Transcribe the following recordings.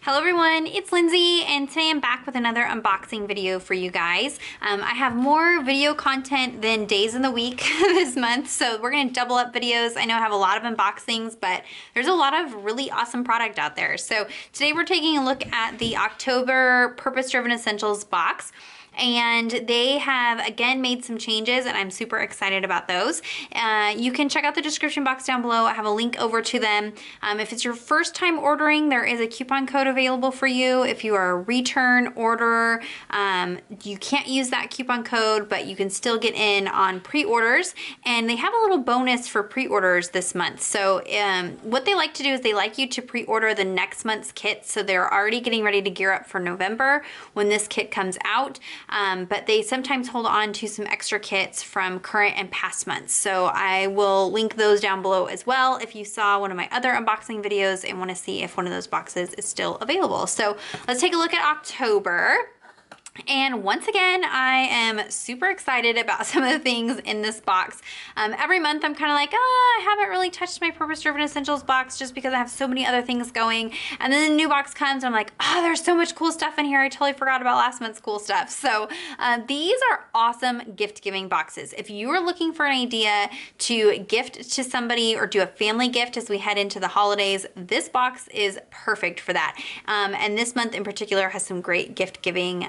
Hello everyone, it's Lindsay, and today I'm back with another unboxing video for you guys. I have more video content than days in the week this month, so we're gonna double up videos. I know I have a lot of unboxings, but there's a lot of really awesome product out there. So today we're taking a look at the October Purpose Driven Essentials box. And they have again made some changes, and I'm super excited about those. You can check out the description box down below. I have a link over to them. If it's your first time ordering, there is a coupon code available for you. If you are a return order, you can't use that coupon code, but you can still get in on pre-orders. And they have a little bonus for pre-orders this month. So what they like to do is they like you to pre-order the next month's kit, so they're already getting ready to gear up for November when this kit comes out. But they sometimes hold on to some extra kits from current and past months. So I will link those down below as well if you saw one of my other unboxing videos and want to see if one of those boxes is still available. So let's take a look at October. And once again, I am super excited about some of the things in this box. Every month I'm kind of like, I haven't really touched my Purpose Driven Essentials box just because I have so many other things going. And then the new box comes and I'm like, there's so much cool stuff in here. I totally forgot about last month's cool stuff. So these are awesome gift giving boxes. If you are looking for an idea to gift to somebody or do a family gift as we head into the holidays, this box is perfect for that. And this month in particular has some great gift giving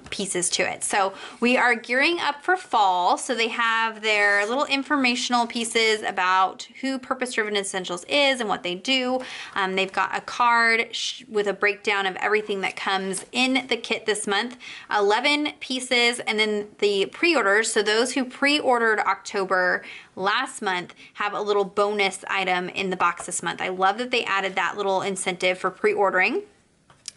pieces to it. So we are gearing up for fall. So they have their little informational pieces about who Purpose Driven Essentials is and what they do. They've got a card with a breakdown of everything that comes in the kit this month, 11 pieces, and then the pre-orders. So those who pre-ordered October last month have a little bonus item in the box this month. I love that they added that little incentive for pre-ordering.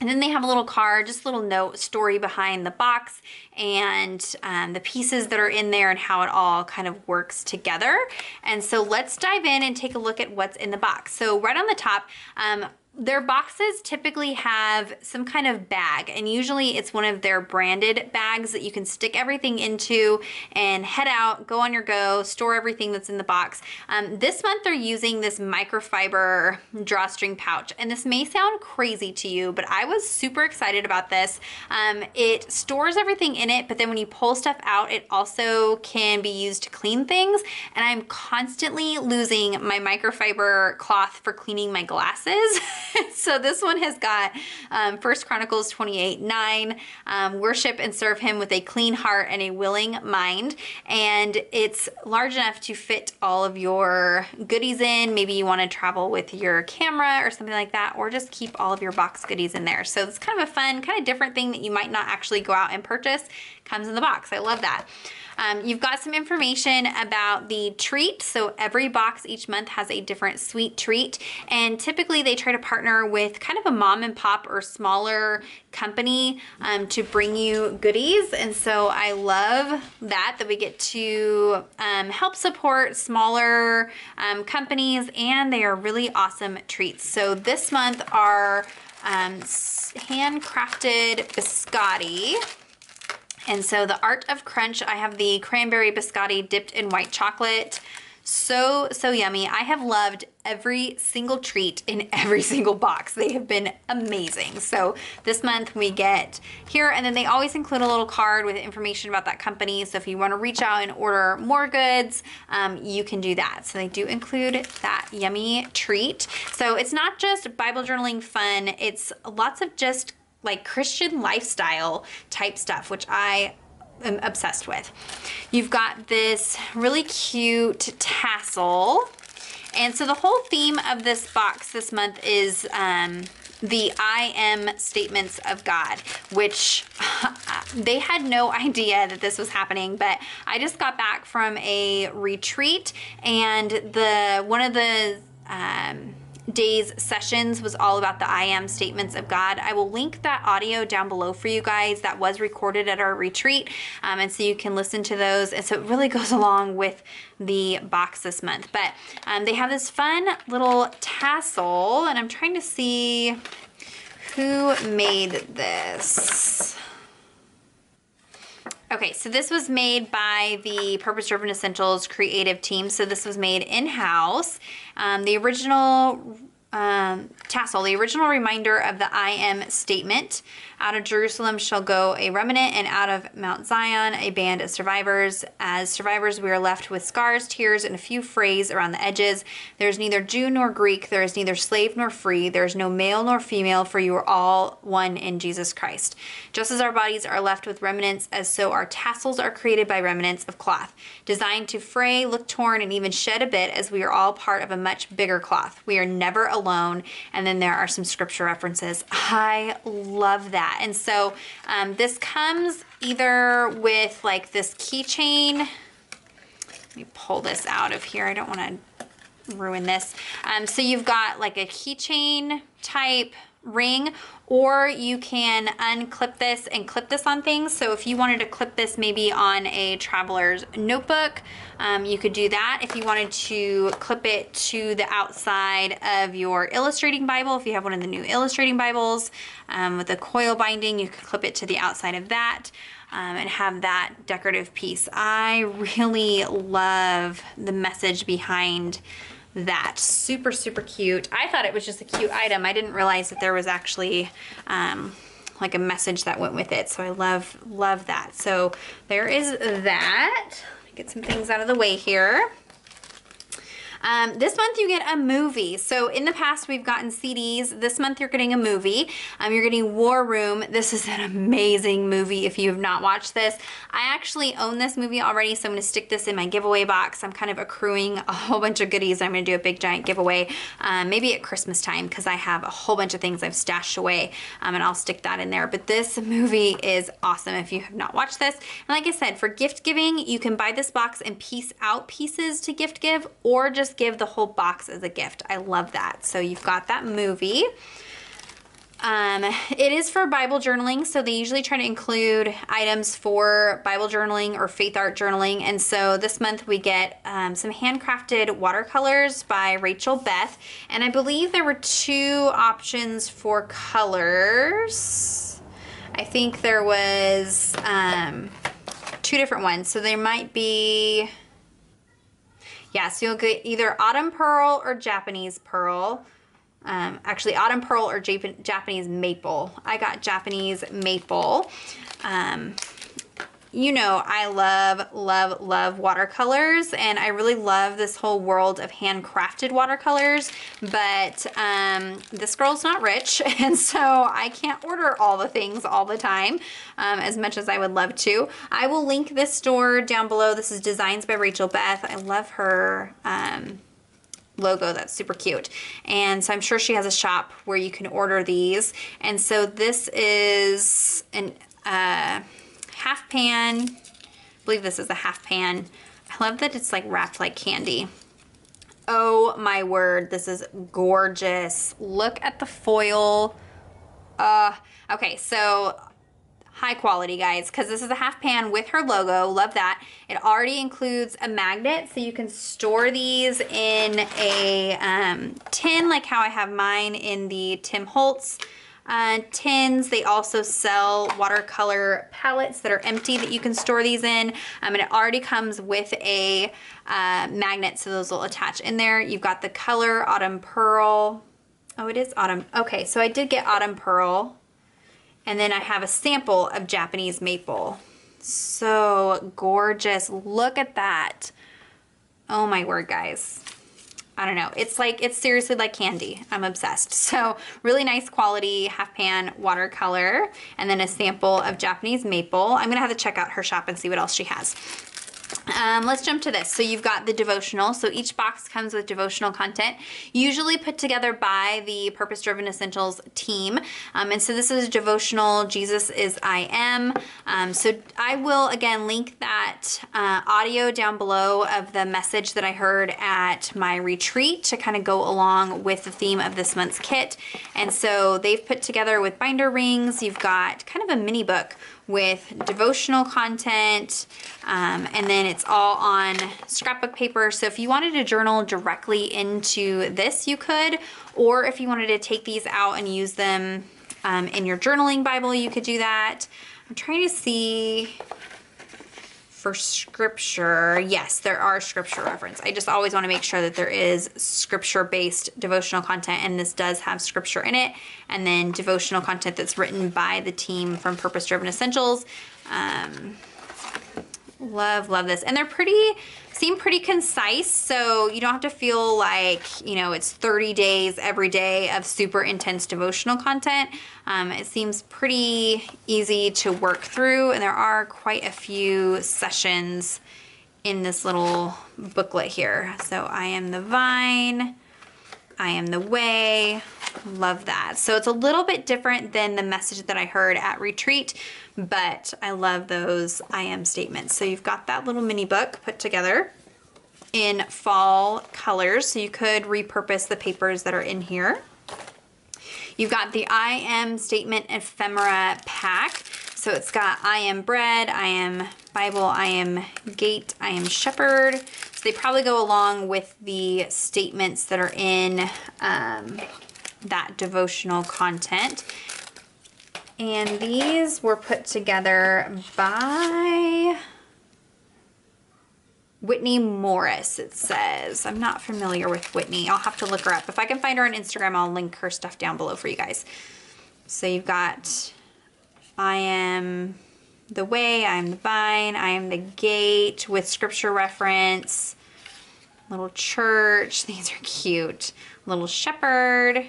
And then they have a little card, just a little note, story behind the box and the pieces that are in there and how it all kind of works together. And so let's dive in and take a look at what's in the box. So right on the top, their boxes typically have some kind of bag, and usually it's one of their branded bags that you can stick everything into and head out, go on your go, store everything that's in the box. This month they're using this microfiber drawstring pouch, and this may sound crazy to you, but I was super excited about this. It stores everything in it, but then when you pull stuff out, it also can be used to clean things, and I'm constantly losing my microfiber cloth for cleaning my glasses. So this one has got 1 Chronicles 28:9, worship and serve him with a clean heart and a willing mind. And it's large enough to fit all of your goodies in. Maybe you want to travel with your camera or something like that, or just keep all of your box goodies in there. So it's kind of a fun, kind of different thing that you might not actually go out and purchase. Comes in the box. I love that. You've got some information about the treat. So every box each month has a different sweet treat, and typically they try to partner with kind of a mom and pop or smaller company to bring you goodies. And so I love that we get to help support smaller companies, and they are really awesome treats. So this month are handcrafted biscotti. And so the Art of Crunch, I have the cranberry biscotti dipped in white chocolate. So yummy. I have loved every single treat in every single box. They have been amazing. So this month we get here, and then they always include a little card with information about that company. So if you want to reach out and order more goods, you can do that. So they do include that yummy treat. So it's not just Bible journaling fun. It's lots of just like Christian lifestyle type stuff, which I am obsessed with. You've got this really cute tassel. And so the whole theme of this box this month is the I am statements of God, which they had no idea that this was happening, but I just got back from a retreat, and one of the day's sessions was all about the I am statements of God. I will link that audio down below for you guys. That was recorded at our retreat, and so you can listen to those. And so it really goes along with the box this month. But they have this fun little tassel, and I'm trying to see who made this. Okay, so this was made by the Purpose Driven Essentials creative team. So this was made in-house. The original tassel, the original reminder of the I am statement. Out of Jerusalem shall go a remnant, and out of Mount Zion a band of survivors. As survivors, we are left with scars, tears, and a few frays around the edges. There is neither Jew nor Greek. There is neither slave nor free. There is no male nor female, for you are all one in Jesus Christ. Just as our bodies are left with remnants, as so our tassels are created by remnants of cloth, designed to fray, look torn, and even shed a bit, as we are all part of a much bigger cloth. We are never alone. And then there are some scripture references. I love that. And so this comes either with like this keychain. Let me pull this out of here. I don't want to ruin this. So you've got like a keychain type ring, or you can unclip this and clip this on things. So if you wanted to clip this maybe on a traveler's notebook, you could do that. If you wanted to clip it to the outside of your illustrating Bible, if you have one of the new illustrating Bibles with a coil binding, you could clip it to the outside of that and have that decorative piece. I really love the message behind that. Super, super cute. I thought it was just a cute item. I didn't realize that there was actually like a message that went with it. So I love that. So there is that. Let me get some things out of the way here. This month you get a movie. So in the past we've gotten CDs. This month you're getting a movie. You're getting War Room. This is an amazing movie if you have not watched this. I actually own this movie already, so I'm going to stick this in my giveaway box. I'm kind of accruing a whole bunch of goodies. I'm going to do a big giant giveaway maybe at Christmas time, because I have a whole bunch of things I've stashed away, and I'll stick that in there. But this movie is awesome if you have not watched this. And like I said, for gift giving, you can buy this box and piece out pieces to gift give, or just give the whole box as a gift. I love that. So you've got that movie. It is for Bible journaling, so they usually try to include items for Bible journaling or faith art journaling. And so this month we get some handcrafted watercolors by Rachel Beth, and I believe there were 2 options for colors. I think there was 2 different ones, so there might be, yeah, so you'll get either Autumn Pearl or Japanese Pearl. Actually, Autumn Pearl or Japanese Maple. I got Japanese Maple. You know, I love watercolors, and I really love this whole world of handcrafted watercolors, but this girl's not rich, and so I can't order all the things all the time as much as I would love to. I will link this store down below. This is Designs by Rachel Beth. I love her logo. That's super cute. And so I'm sure she has a shop where you can order these. And so this is an half pan. I believe this is a half pan. I love that it's like wrapped like candy. Oh my word, this is gorgeous. Look at the foil. Okay, so high quality, guys, because this is a half pan with her logo. Love that. It already includes a magnet, so you can store these in a tin, like how I have mine in the Tim Holtz tins. They also sell watercolor palettes that are empty that you can store these in, and it already comes with a magnet, so those will attach in there. You've got the color Autumn Pearl. Oh, it is Autumn. Okay, so I did get Autumn Pearl. And then I have a sample of Japanese Maple. So gorgeous. Look at that. Oh my word, guys. I don't know. It's like, it's seriously like candy. I'm obsessed. So really nice quality half pan watercolor, and then a sample of Japanese Maple. I'm gonna have to check out her shop and see what else she has. Let's jump to this. So you've got the devotional. So each box comes with devotional content, usually put together by the Purpose Driven Essentials team. And so this is devotional, Jesus is I Am. So I will again link that audio down below of the message that I heard at my retreat to kind of go along with the theme of this month's kit. And so they've put together with binder rings, you've got kind of a mini book with devotional content, and then it's all on scrapbook paper. So if you wanted to journal directly into this, you could, or if you wanted to take these out and use them in your journaling Bible, you could do that. I'm trying to see for scripture. Yes, there are scripture reference. I just always want to make sure that there is scripture-based devotional content, and this does have scripture in it. And then devotional content that's written by the team from Purpose Driven Essentials. Love this. And they're seem pretty concise, so you don't have to feel like, you know, it's 30 days every day of super intense devotional content. It seems pretty easy to work through, and there are quite a few sessions in this little booklet here. So I am the vine, I am the way. Love that. So it's a little bit different than the message that I heard at retreat, but I love those I am statements. So you've got that little mini book put together in fall colors, so you could repurpose the papers that are in here. You've got the I am statement ephemera pack. So it's got I am bread, I am Bible, I am gate, I am shepherd. So they probably go along with the statements that are in that devotional content. And these were put together by Whitney Morris, it says. I'm not familiar with Whitney. I'll have to look her up. If I can find her on Instagram, I'll link her stuff down below for you guys. So you've got I am the way, I am the vine, I am the gate with scripture reference, little church, these are cute, little shepherd,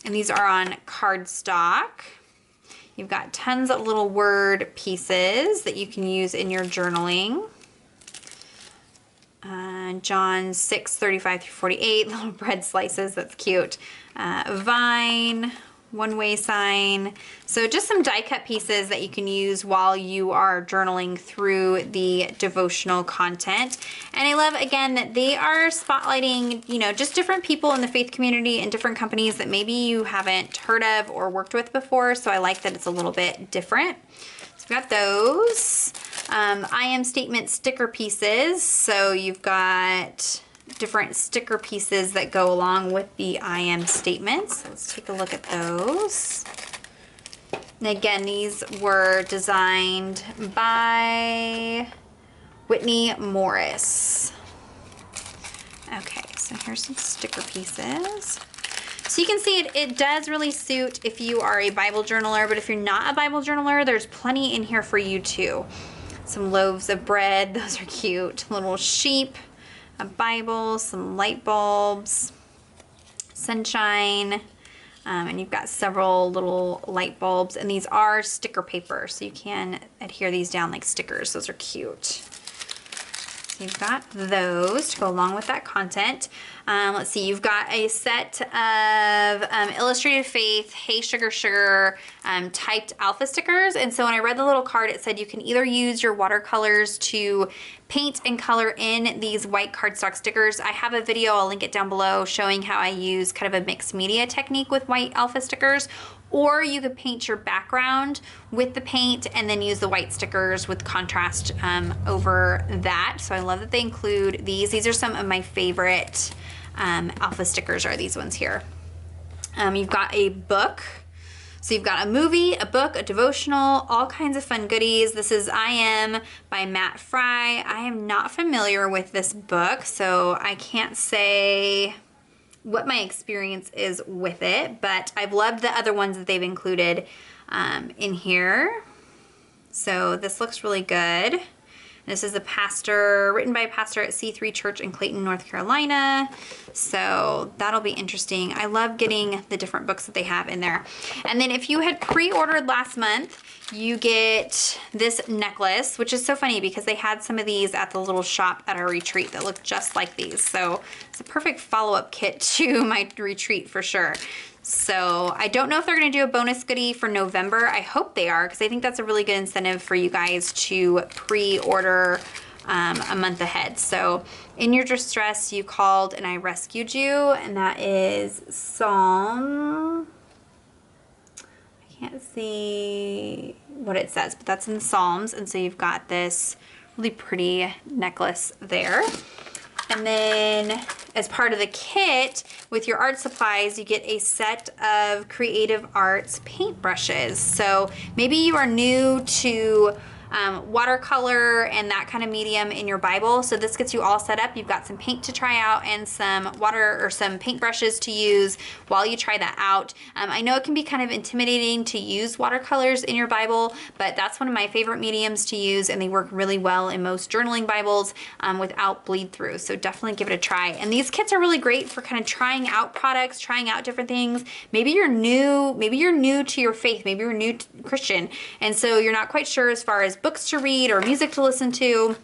and these are on cardstock. You've got tons of little word pieces that you can use in your journaling. John 6:35-48, little bread slices, that's cute. Vine, one-way sign. So just some die cut pieces that you can use while you are journaling through the devotional content. And I love, again, that they are spotlighting, you know, just different people in the faith community and different companies that maybe you haven't heard of or worked with before. So I like that it's a little bit different. So we've got those. I am statement sticker pieces. So you've got different sticker pieces that go along with the I am statements. Let's take a look at those. And again, these were designed by Whitney Morris. Okay, so here's some sticker pieces. So you can see it does really suit if you are a Bible journaler, but if you're not a Bible journaler, there's plenty in here for you too. Some loaves of bread, those are cute. Little sheep, a Bible, some light bulbs, sunshine, and you've got several little light bulbs, and these are sticker paper, so you can adhere these down like stickers. Those are cute. So you've got those to go along with that content. Let's see, you've got a set of Illustrated Faith, Hey Sugar Sugar typed alpha stickers. And so when I read the little card, it said you can either use your watercolors to paint and color in these white cardstock stickers. I have a video, I'll link it down below, showing how I use kind of a mixed media technique with white alpha stickers. Or you could paint your background with the paint and then use the white stickers with contrast over that. So I love that they include these. These are some of my favorite alpha stickers, are these ones here. You've got a book. So you've got a movie, a book, a devotional, all kinds of fun goodies. This is I Am by Matt Fry. I am not familiar with this book, so I can't say what my experience is with it, but I've loved the other ones that they've included in here. So this looks really good. This is a pastor, written by a pastor at C3 Church in Clayton, North Carolina. So that'll be interesting. I love getting the different books that they have in there. And then if you had pre-ordered last month, you get this necklace, which is so funny because they had some of these at the little shop at our retreat that look just like these. So it's a perfect follow-up kit to my retreat for sure. So I don't know if they're going to do a bonus goodie for November. I hope they are, because I think that's a really good incentive for you guys to pre-order a month ahead. So in your distress you called and I rescued you, and that is Psalm, I can't see what it says, but that's in the Psalms. And so you've got this really pretty necklace there. And then as part of the kit with your art supplies, you get a set of Creative Arts paintbrushes. So maybe you are new to watercolor and that kind of medium in your Bible. So this gets you all set up. You've got some paint to try out and some water or some paint brushes to use while you try that out. I know it can be kind of intimidating to use watercolors in your Bible, but that's one of my favorite mediums to use, and they work really well in most journaling Bibles without bleed through. So definitely give it a try. And these kits are really great for kind of trying out products, trying out different things. Maybe you're new to your faith, maybe you're new to Christian, and so you're not quite sure as far as books to read or music to listen to.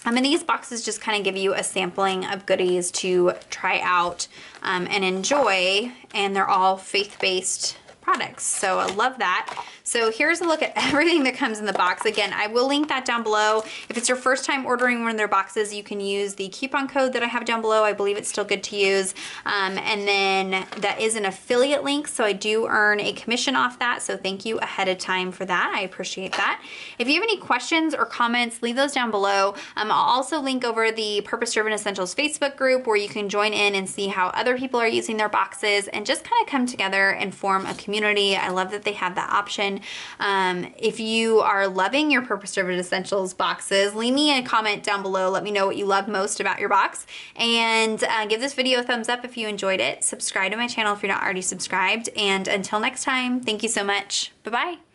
And these boxes just kind of give you a sampling of goodies to try out and enjoy, and they're all faith-based products. So I love that. So here's a look at everything that comes in the box. Again, I will link that down below. If it's your first time ordering one of their boxes, you can use the coupon code that I have down below. I believe it's still good to use. And then that is an affiliate link, so I do earn a commission off that. So thank you ahead of time for that. I appreciate that. If you have any questions or comments, leave those down below. I'll also link over the Purpose Driven Essentials Facebook group where you can join in and see how other people are using their boxes and just kind of come together and form a community. I love that they have that option. If you are loving your Purpose Driven Essentials boxes, leave me a comment down below. Let me know what you loved most about your box, and give this video a thumbs up if you enjoyed it. Subscribe to my channel if you're not already subscribed, and until next time, thank you so much. Bye-bye.